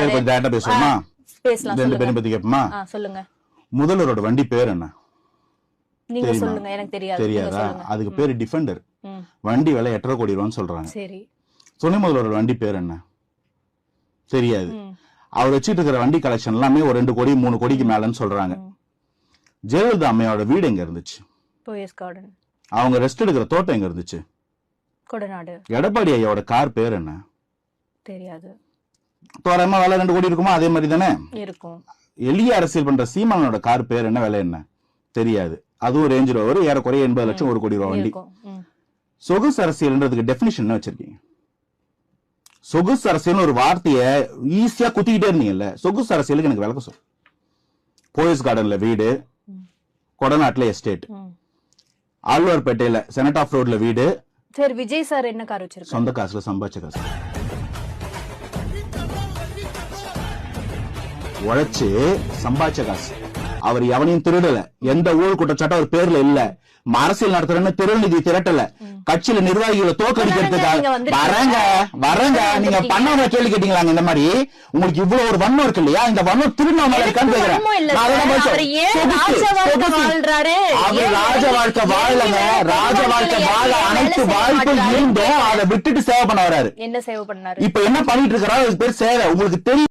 பேர் கொஞ்சம் டேரக்டா பேசுவோமா? பேசலாம். ரெண்டு பேரும் பத்தி கேட்போமா? சொல்லுங்க. முதல்வரோட வண்டி பேர் என்ன? நீங்க சொல்லுங்க. எனக்கு தெரியாது. தெரியாதா? அதுக்கு பேரு டிஃபெண்டர். வண்டி விலை 8.5 கோடி ரூபான்னு சொல்றாங்க. சரி. துணை முதல்வரோட வண்டி பேர் என்ன? தெரியாது. அவர் வச்சிட்டு இருக்கிற வண்டி கலெக்ஷன் எல்லாமே ஒரு 2 கோடி 3 கோடிக்கு மேலன்னு சொல்றாங்க. ஜெயலலிதா அம்மையோட வீடு எங்க இருந்துச்சு? போயஸ் கார்டன். அவங்க ரெஸ்ட் எடுக்கிற தோட்டம் எங்க இருந்துச்சு? கொடநாடு. எடப்பாடி ஐயாவோட கார் பேர் என்ன? தெரியாது. தோராயமா விலை 2 கோடி இருக்குமா? அதே மாதிரி தானே இருக்கும். எளிய அரசியல் பண்ற சீமானோட கார் பேர் என்ன? விலை என்ன? தெரியாது. அதுவும் ரேஞ்ச் ரோவர், ஏறக்குறைய 80 லட்சம் 1 கோடி ரூபாய் வண்டி. சொகுசு அரசியல்ன்றதுக்கு டெபினிஷன் என்ன வச்சிருக்கீங்க? சொகுசு அரசியல் ஒரு வார்த்தைய ஈஸியா குத்திக்கிட்டே இருந்தீங்கல்ல. சொகுசு அரசியலுக்கு எனக்கு விளக்க சொல். போயஸ் கார்டன்ல வீடு, கொடநாட்டுல எஸ்டேட், ஆழ்வார்பேட்டையில செனட் ஆஃப் ரோட்ல வீடு. சரி, விஜய் சார் என்ன கார் வச்சிருக்காரு? சொந்த காசுல சம்பாதிச்ச காசு. உழைச்சு சம்பாதிச்ச காசு. அவர் எவனையும் திருடல. எந்த ஊழல் குற்றச்சாட்டும் அவர் பேர்ல இல்ல. அரசியல் நடத்துறன்னு திருநிதி திரட்டல. கட்சியில நிர்வாகிகளை தோக்கடிக்கிறதுக்காக வரங்க. நீங்க பண்ணாம கேள்வி கேட்டீங்களாங்க. இந்த மாதிரி உங்களுக்கு இவ்வளவு ஒரு வன்மம் இருக்கு இல்லையா? இந்த வன்மம் திருநாமலை இருக்கான்னு கேக்குறேன். அவர் ராஜ வாழ்க்கை வாழலங்க. ராஜ வாழ்க்கை வாழ அனைத்து வாய்ப்பும் இருந்தும் அதை விட்டுட்டு சேவை பண்ண வராரு. என்ன சேவை பண்ணாரு? இப்ப என்ன பண்ணிட்டு இருக்கிறாரு? அதுக்கு பேர் சேவை. உங்களுக்கு தெரியும்.